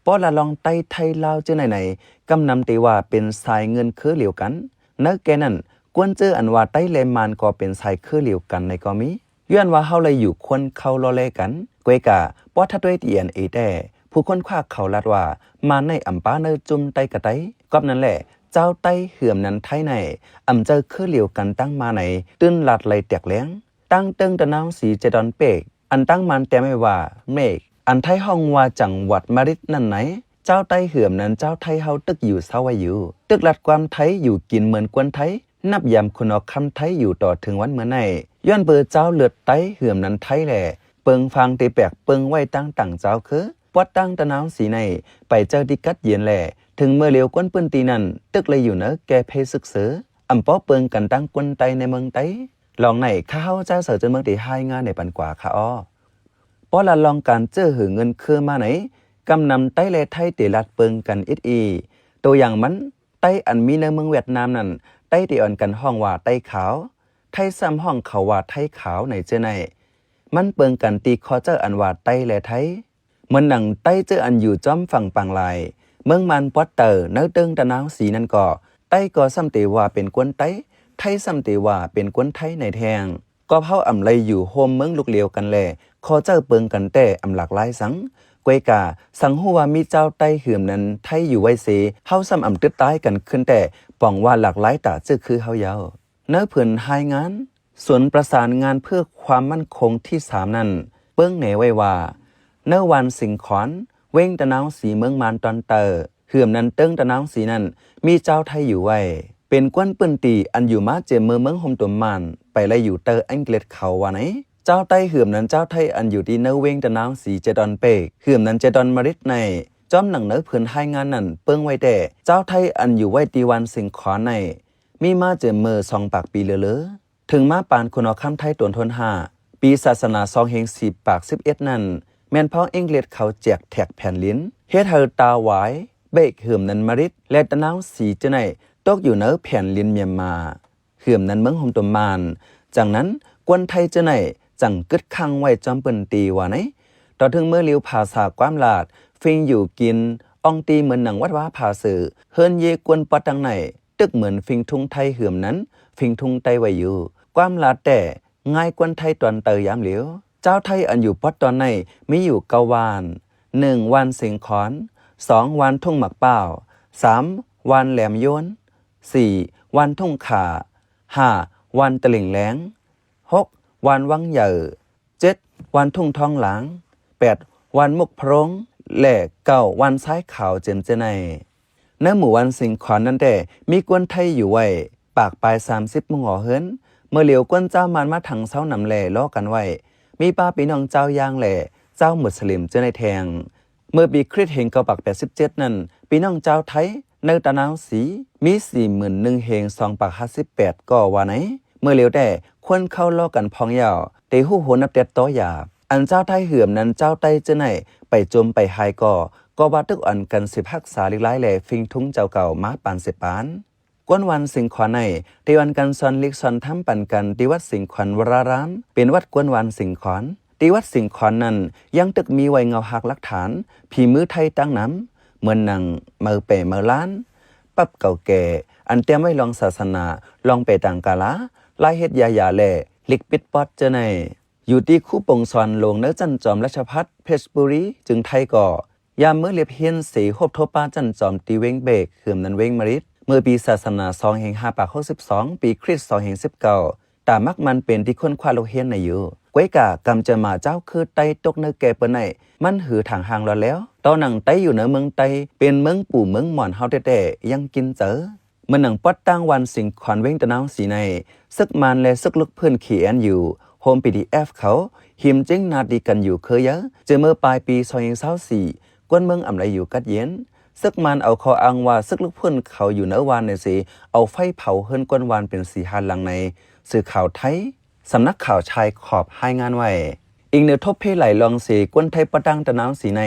ป้อละลองไต้ไทยลาวเจ้าไหนๆกำนำตีว่าเป็นสายเงินคือเหลียวกันเนื้อแกนั่นกวนเจออันว่าไต้เลมานก็เป็นสายคือเหลียวกันในก็มีย้อนว่าเฮาเลยอยู่คนเข้ารอเลกันกวยกะป้อถ้าด้วยเตียนแต่ผู้คนคว้าเขาลัดว่ามาในอำป้าเนอจุ่มไต้กะไต้ก็นั่นแหละเจ้าไต้เหื่อมนั้นไทยในอำเจอคือเหลียวกันตั้งมาไหนตื้นลัดเลยแตกแหลงตั้งเติงตะนาวสีเจดอนเปกอันตั้งมันแต่ไม่ว่าเมฆอันไทยห้องว่าจังหวัดมะริดนั่นไหนเจ้าไต้เหื่อมนั้นเจ้าไทยเฮาตึกอยู่เศร้าไว้อยู่ตึกลัดความไทยอยู่กินเหมือนกวนไทยนับยามคุณออกคำไทยอยู่ต่อถึงวันเมื่อไหนย้อนเบอร์เจ้าเลือดไต้เหื่อมนั้นไทยแหละเปิงฟังตีแปลกเปิงไว้ตั้งต่างเจ้าคือปวดตั้งตะนาวสีในไปเจอดิกัดเย็นแหละถึงเมื่อเลียวกวนปืนตีนั่นตึกเลยอยู่เนอะแกเพศึกเสืออำป้อเปิงกันตั้งกวนไตในเมืองไต้ลองไหนข้าเฮาเจ้าเสือจนเมืองตีให้งานในปันกว่าค่ะอ้อป้อละลองการเจอหือเงินคือมาไหนกำนำไต้เลไทยตีลัดเปิงกันอิดอีตัวอย่างมันไต้อันมีในเมืองเวียดนามนั่นไต้ตีอ่อนกันห้องว่าไต้ขาวไทยซ้ำห้องเขาว่าไทยขาวในเจ้าไหนมันเปิงกันตีคอเจออันว่าไต้เลไทยเหมือนหนังไต้เจออันอยู่จ้อมฝั่งปังลายเมืองมันปอดเตอร์เนื้อเติงตะนาวสีนั่นก็ไต้ก็ซ้ำตีว่าเป็นกวนไต้ไทยซ้ำตีว่าเป็นกวนไทยในแทงก็เฮาอำไลอยู่โฮมเมืองลูกเลียวกันแลคอเจ้าเปิงกันแต่อำหลากหลายสังกวยกาสังหูว่ามีเจ้าไต้เหื่อมนั้นไทยอยู่ไว้เสเฮาซ้ำอำตึดตายกันขึ้นแต่ป้องว่าหลากหลายตาจึกคือเฮายาวเนื้อเพิ่นหายงานส่วนประสานงานเพื่อความมั่นคงที่3นั้นเปิ้งแหนไว้ว่าเนื้อวันสิงขอนเว้งตะนาวสีเมืองมานตอนเตอร์เหื่อมนั้นเติ้งตะนาวสีนั้นมีเจ้าไทยอยู่ไว้เป็นกวนปืนตีอันอยู่มาเจเมืองโฮมตัวมันไปไล่อยู่เตอร์อังกฤษเขาว่าไหนเจ้าไต้เหื่อมนั้นเจ้าไทยอันอยู่ที่เนื้อเว้งตะนาวสีเจดอนเปกเหื่อมนั้นเจดอนมริดในจอมหนังเนื้อเพื่อนให้งานนั้นเปิ้งไว้แต่เจ้าไทยอันอยู่ไว้ตีวันสิงขอนในมีมาเจเมือ2 ปากปีเลอถึงมาปานคนออกคำไทยตวนทน5ปีศาสนา2 เฮง10 ปาก 11นั่นแม่นพ้องอังกฤษเขาแจกแท็กแผ่นลิ้นเฮ็ดให้ตาหวายเบกเหื่อมนั้นมริดและตะนาวสีเจไหนตกอยู่เนื้อแผ่นลิ้นเมียนมาเหื่อมนั้นเมืองโฮมตัวมานจากนั้นกวนไทยเจไหนจังกึดคังไว้จอมเปิ้นตีว่าไหนต่อถึงเมื่อเลียวภาษาความลาดฟิงอยู่กินอองตีเหมือนหนังวัดว่าภาสื่อเฮิรนเยกวนปอดังไหนตึกเหมือนฟิงทุงไทยเหื่อมนั้นฟิงทุงไตไว้อยู่ความลาดแต่ง่ายกวนไทยตอนเตยยามเหลียวเจ้าไทยอันอยู่ปอดตอนในมีอยู่9 วัน1 วันสิงขอน2 วันทุ่งหมักเป้า3 วันแหลมโยน4 วันทุ่งขา5 วันตะลิ่งแหลง6 วันวังเหย่อ7 วันทุ่งทองหลาง8 วันมุกพรงและ9 วันซ้ายขาวเจนเจไนในหมู่วันสิงขอนนั้นแต่มีกวนไทยอยู่ไว้ปากปลาย30 มงเฮิรนเมื่อเหลียวกวนเจ้ามันมาถังเซ้านำแหล่ล้อกันไว้มีป้าปีน้องเจ้าย่างแหล่เจ้ามุสลิมเจในแทงเมื่อปีคริสต์เฮง9 ปาก 87นั้นปีน้องเจ้าไทยในตะนาวสีมี41,000 เฮง2 ปาก 58ก็ว่าไหนเมื่อเหลียวแต่ควรเข้าล้อกันพองยาวแต่หู้โหนับแต่ต้อหยาบอันเจ้าไทยเหื่อมนั้นเจ้าไต้เจไหนไปจมไปหายก็ว่าตึกอันกัน10 รักษาลิกหลายแหล่ฟิงทุงเจ้าเก่ามาปาน10 ปานกวนวันสิงขวัญในตีวันกันซอนลิกซอนทำปันกันตีวัดสิงขวัญวรารามเป็นวัดกวนวันสิงขวัญตีวัดสิงขวัญนั้นยังตึกมีไว้เงาหักหลักฐานผีมือไทยตั้งน้ำเหมือนหนังเมือเปเมือล้านปับเก่าแก่อันเตรียมไว้ลองศาสนาลองไปต่างกาละลายเฮ็ดยาแหล่ลิกปิดปอดเจในอยู่ที่คู่ปงซอนลงเนื้อจันจอมราชพัฒเพชรบุรีจึงไทยก่อยามเมื่อเลียบเฮียนสีโคบโทป้าจันจอมตีเว้งเบกเหื่อมนั้นเว้งมริดเมื่อปีศาสนา2 เฮง5 ปาก 62ปีคริสต์2 เฮง19ตามักมันเป็นที่คนควาโลเฮียนในอยู่กวยกากำจะมาเจ้าคือไตตกเนื้อแก่เปิ้นไหนมันหือทางห่างแล้วตอนหนังไตอยู่เหนือเมืองไตเป็นเมืองปู่เมืองหมอนเฮาแต่ยังกินเจอเมื่อหนังปอดตั้งวันสิงขวัญเว้งตะนาวสีในซึกมันและซึกลุกเพื่อนเขียนอยู่โฮม PDF เขาหิมจิ้งนาดีกันอยู่เคยเยอะเจอเมื่อปลายปี2024กวนเมืองอำไรอยู่กัดเย็นซึกมันเอาคออ้างว่าซึกลุกเพื่อนเขาอยู่เหนือวานในสีเอาไฟเผาเฮิรนกวนวานเป็นสีหันหลังในสื่อข่าวไทยสำนักข่าวชายขอบให้งานไว้อีกเนื้อทบเพไหลลองสีกวนไทยประดังตะนาวสีใน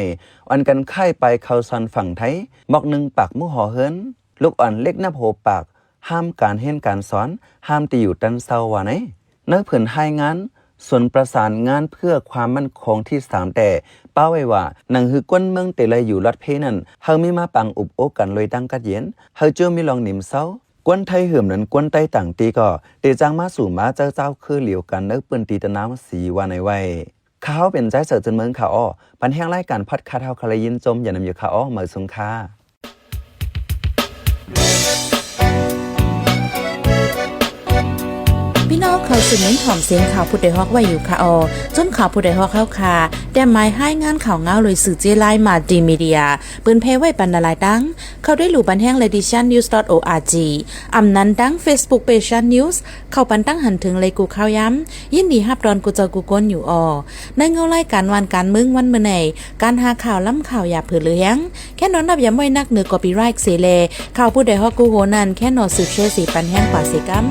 อันกันค่ายไปเขาซอนฝั่งไทยบอก1 ปากมุหอเฮิรนลูกอ่อนเล็กนับโหปากห้ามการเห็นการสอนห้ามตีอยู่ตันเศร้าว่าไหนเนื้อเผื่นให้งาน ส่วนประสานงานเพื่อความมั่นคงที่3แต่เป้าไว้ว่าหนังหือก้นเมืองแต่ละอยู่รัฐเพนั่นเฮามีมาปังอุบโอกันเลยตั้งกัดเย็นเฮาเจอมีลองหนิมเซากวนไทยเหื่มนั้นกวนไต้ต่างตีก็เตจางมาสู่มาเจ้าคือเหลียวกันเนื้อปืนตีตะน้ำสีว่าในไว้ข้าวเป็นใจเสิร์จนเมืองข่าวอ้อปันแห้งไล่การพัดคาเท่าคาลยินจมอย่านำอยู่ข่าวอ้อเหมือสงค่าพี่น้องเขาสืบเน้นหอมเสียงข่าวผู้ใดฮอกไว้อยู่ค่ะจนข่าวผู้ใดฮอกเข้าค่ะแต่หมายให้งานข่าวเงาเลยสื่อเจไลมาดีมีเดียปืนเพไว้ปันนาลายดังเขาได้หลู่บันแห้ง lediciannews.org อำนั้นดัง Facebook page news เข้าปันตั้งหันถึงเลยกูข่าวย้ำยินดีฮับดอนกูเจอกูก้นอยู่ในเงาไล่การวันการมึงวันเมื่อไหนการหาข่าวล้ำข่าวอย่าเผื่อเลี้ยงแค่นอนนับย้ำไว้นักเหนือกอปีไรค์เสเลข่าวผู้ใดฮอกกูโหนันแค่นอสืบเชื่อสีปันแห้งกว่าเสกัม